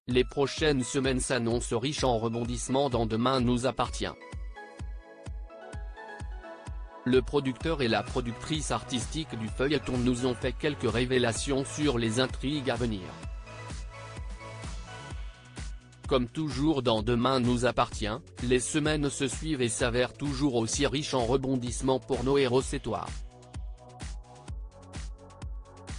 Les prochaines semaines s'annoncent riches en rebondissements dans Demain nous appartient. Le producteur et la productrice artistique du feuilleton nous ont fait quelques révélations sur les intrigues à venir. Comme toujours dans Demain nous appartient, les semaines se suivent et s'avèrent toujours aussi riches en rebondissements pour nos héros sétois.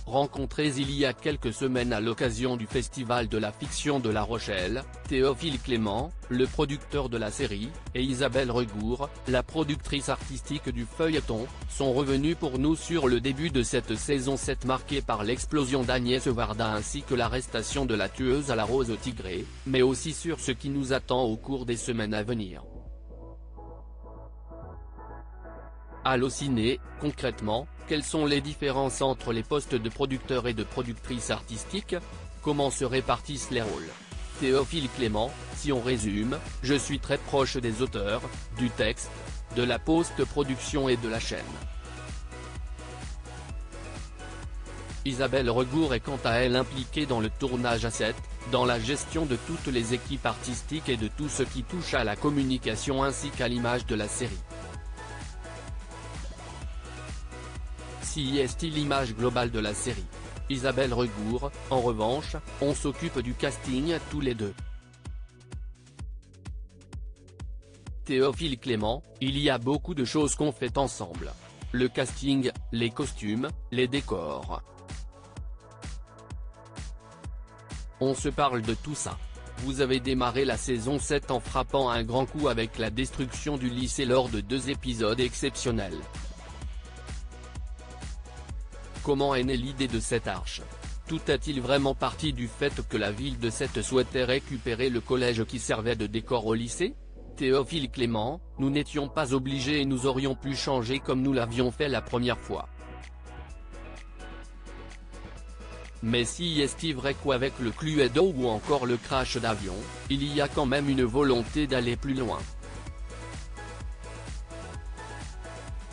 Rencontrés il y a quelques semaines à l'occasion du Festival de la fiction de La Rochelle, Théophile Clément, le producteur de la série, et Isabelle Regour, la productrice artistique du feuilleton, sont revenus pour nous sur le début de cette saison 7 marquée par l'explosion d'Agnès Varda ainsi que l'arrestation de la tueuse à la rose tigrée, mais aussi sur ce qui nous attend au cours des semaines à venir. Allociné, concrètement, quelles sont les différences entre les postes de producteur et de productrice artistique? Comment se répartissent les rôles? Théophile Clément, si on résume, je suis très proche des auteurs, du texte, de la post-production et de la chaîne. Isabelle Regour est quant à elle impliquée dans le tournage à 7, dans la gestion de toutes les équipes artistiques et de tout ce qui touche à la communication ainsi qu'à l'image de la série. Si est l'image globale de la série. Isabelle Regour, en revanche, on s'occupe du casting tous les deux. Théophile Clément, il y a beaucoup de choses qu'on fait ensemble. Le casting, les costumes, les décors. On se parle de tout ça. Vous avez démarré la saison 7 en frappant un grand coup avec la destruction du lycée lors de 2 épisodes exceptionnels. Comment est née l'idée de cette arche? Tout est-il vraiment parti du fait que la ville de Sète souhaitait récupérer le collège qui servait de décor au lycée? Théophile Clément, nous n'étions pas obligés et nous aurions pu changer comme nous l'avions fait la première fois. Mais si est vrai qu'avec le Cluedo ou encore le crash d'avion, il y a quand même une volonté d'aller plus loin.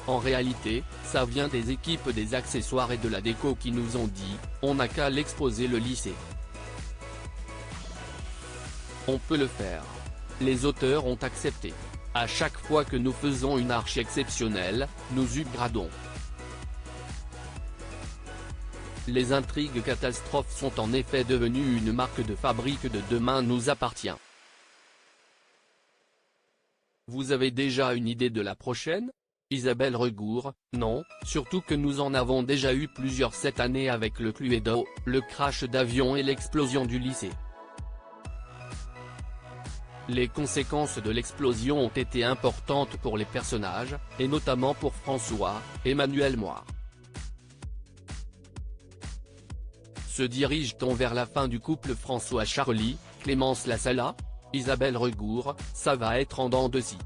En réalité, ça vient des équipes des accessoires et de la déco qui nous ont dit, on n'a qu'à l'exposer le lycée. On peut le faire. Les auteurs ont accepté. À chaque fois que nous faisons une arche exceptionnelle, nous upgradons. Les intrigues catastrophes sont en effet devenues une marque de fabrique de Demain nous appartient. Vous avez déjà une idée de la prochaine? Isabelle Regour, non, surtout que nous en avons déjà eu plusieurs cette année avec le Cluedo, le crash d'avion et l'explosion du lycée. Les conséquences de l'explosion ont été importantes pour les personnages, et notamment pour François, Emmanuel Moir. Se dirige-t-on vers la fin du couple François-Charlie, Clémence Lassala? Isabelle Regour, ça va être en dents de scie.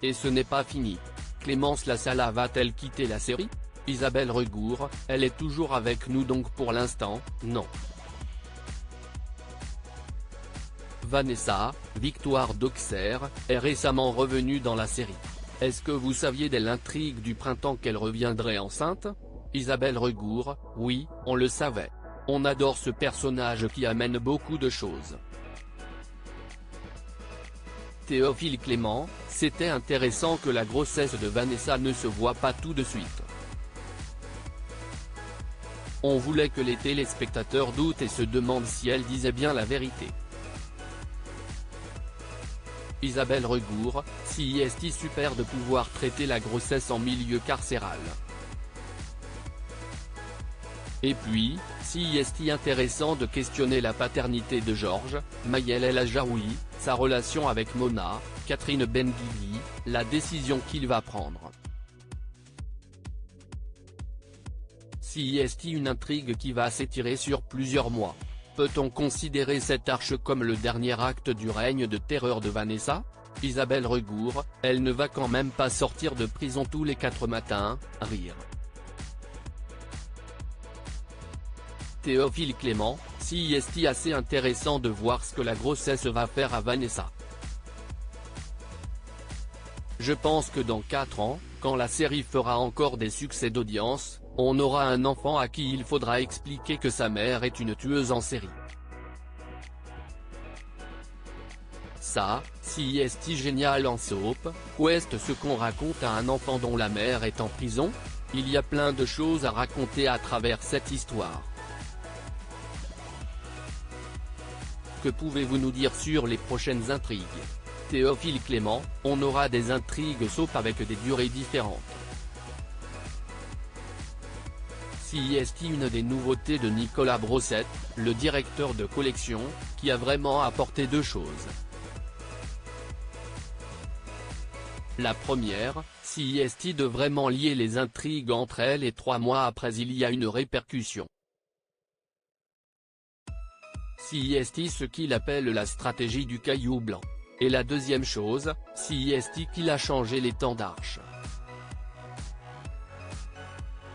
Et ce n'est pas fini. Clémence Lassala va-t-elle quitter la série? Isabelle Regour, elle est toujours avec nous donc pour l'instant, non. Vanessa, Victoire d'Auxerre, est récemment revenue dans la série. Est-ce que vous saviez dès l'intrigue du printemps qu'elle reviendrait enceinte? Isabelle Regour, oui, on le savait. On adore ce personnage qui amène beaucoup de choses. Théophile Clément, c'était intéressant que la grossesse de Vanessa ne se voit pas tout de suite. On voulait que les téléspectateurs doutent et se demandent si elle disait bien la vérité. Isabelle Regour, si est super de pouvoir traiter la grossesse en milieu carcéral. Et puis, si est intéressant de questionner la paternité de Georges, Maël El Ajaoui, sa relation avec Mona, Catherine Benguigui, la décision qu'il va prendre. Si est une intrigue qui va s'étirer sur plusieurs mois. Peut-on considérer cette arche comme le dernier acte du règne de terreur de Vanessa? Isabelle Regour, elle ne va quand même pas sortir de prison tous les 4 matins, rire. Théophile Clément, si est assez intéressant de voir ce que la grossesse va faire à Vanessa. Je pense que dans 4 ans, quand la série fera encore des succès d'audience, on aura un enfant à qui il faudra expliquer que sa mère est une tueuse en série. Ça, si est génial en soap, ouest ce qu'on raconte à un enfant dont la mère est en prison? Il y a plein de choses à raconter à travers cette histoire. Que pouvez-vous nous dire sur les prochaines intrigues? Théophile Clément, on aura des intrigues soap avec des durées différentes. Si est une des nouveautés de Nicolas Brossette, le directeur de collection, qui a vraiment apporté deux choses. La première, si est de vraiment lier les intrigues entre elles et 3 mois après il y a une répercussion. Si est ce qu'il appelle la stratégie du caillou blanc. Et la deuxième chose, si est qu'il a changé les temps d'arche.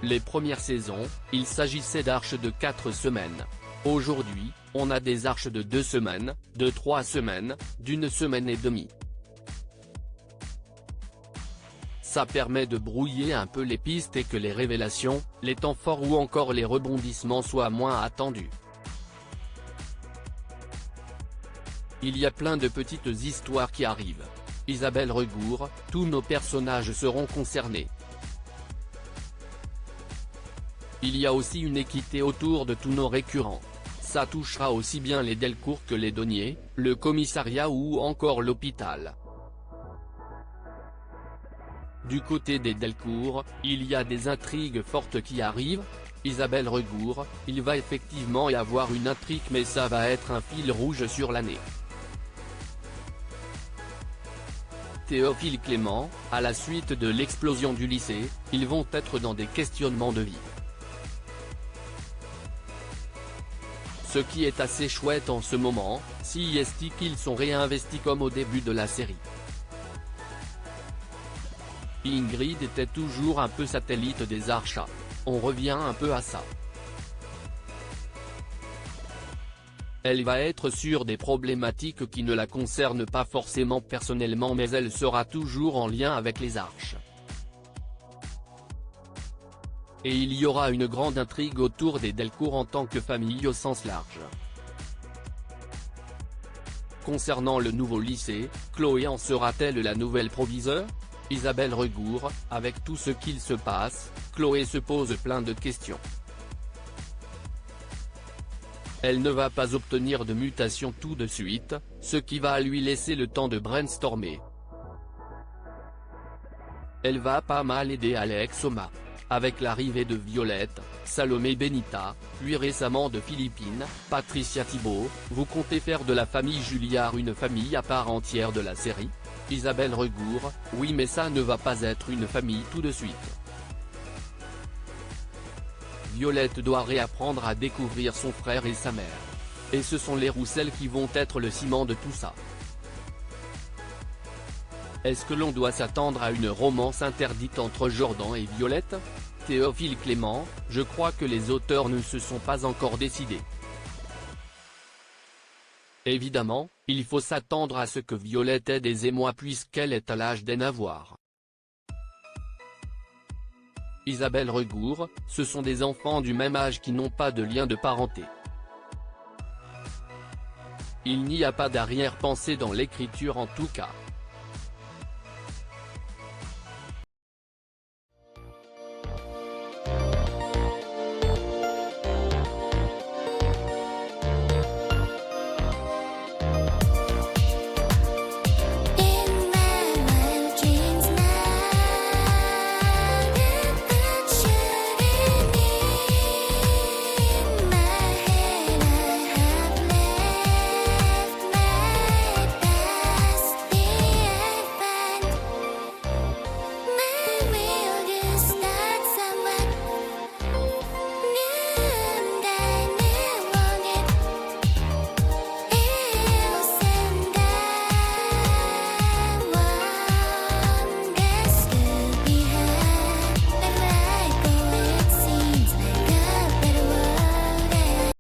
Les premières saisons, il s'agissait d'arches de 4 semaines. Aujourd'hui, on a des arches de 2 semaines, de 3 semaines, d'1 semaine et demie. Ça permet de brouiller un peu les pistes et que les révélations, les temps forts ou encore les rebondissements soient moins attendus. Il y a plein de petites histoires qui arrivent. Isabelle Regour, tous nos personnages seront concernés. Il y a aussi une équité autour de tous nos récurrents. Ça touchera aussi bien les Delcourt que les Donnier, le commissariat ou encore l'hôpital. Du côté des Delcourt, il y a des intrigues fortes qui arrivent. Isabelle Regour, il va effectivement y avoir une intrigue mais ça va être un fil rouge sur l'année. Théophile Clément, à la suite de l'explosion du lycée, ils vont être dans des questionnements de vie. Ce qui est assez chouette en ce moment, si est qu'ils sont réinvestis comme au début de la série. Ingrid était toujours un peu satellite des Archats. On revient un peu à ça. Elle va être sur des problématiques qui ne la concernent pas forcément personnellement mais elle sera toujours en lien avec les Arches. Et il y aura une grande intrigue autour des Delcourt en tant que famille au sens large. Concernant le nouveau lycée, Chloé en sera-t-elle la nouvelle proviseure? Isabelle Regour, avec tout ce qu'il se passe, Chloé se pose plein de questions. Elle ne va pas obtenir de mutation tout de suite, ce qui va lui laisser le temps de brainstormer. Elle va pas mal aider Alex Oma. Avec l'arrivée de Violette, Salomé Benita, puis récemment de Philippine, Patricia Thibault, vous comptez faire de la famille Julliard une famille à part entière de la série? Isabelle Regour, oui mais ça ne va pas être une famille tout de suite. Violette doit réapprendre à découvrir son frère et sa mère. Et ce sont les Roussel qui vont être le ciment de tout ça. Est-ce que l'on doit s'attendre à une romance interdite entre Jordan et Violette? Théophile Clément, je crois que les auteurs ne se sont pas encore décidés. Évidemment, il faut s'attendre à ce que Violette ait des émois puisqu'elle est à l'âge d'en avoir. Isabelle Regour, ce sont des enfants du même âge qui n'ont pas de lien de parenté. Il n'y a pas d'arrière-pensée dans l'écriture en tout cas.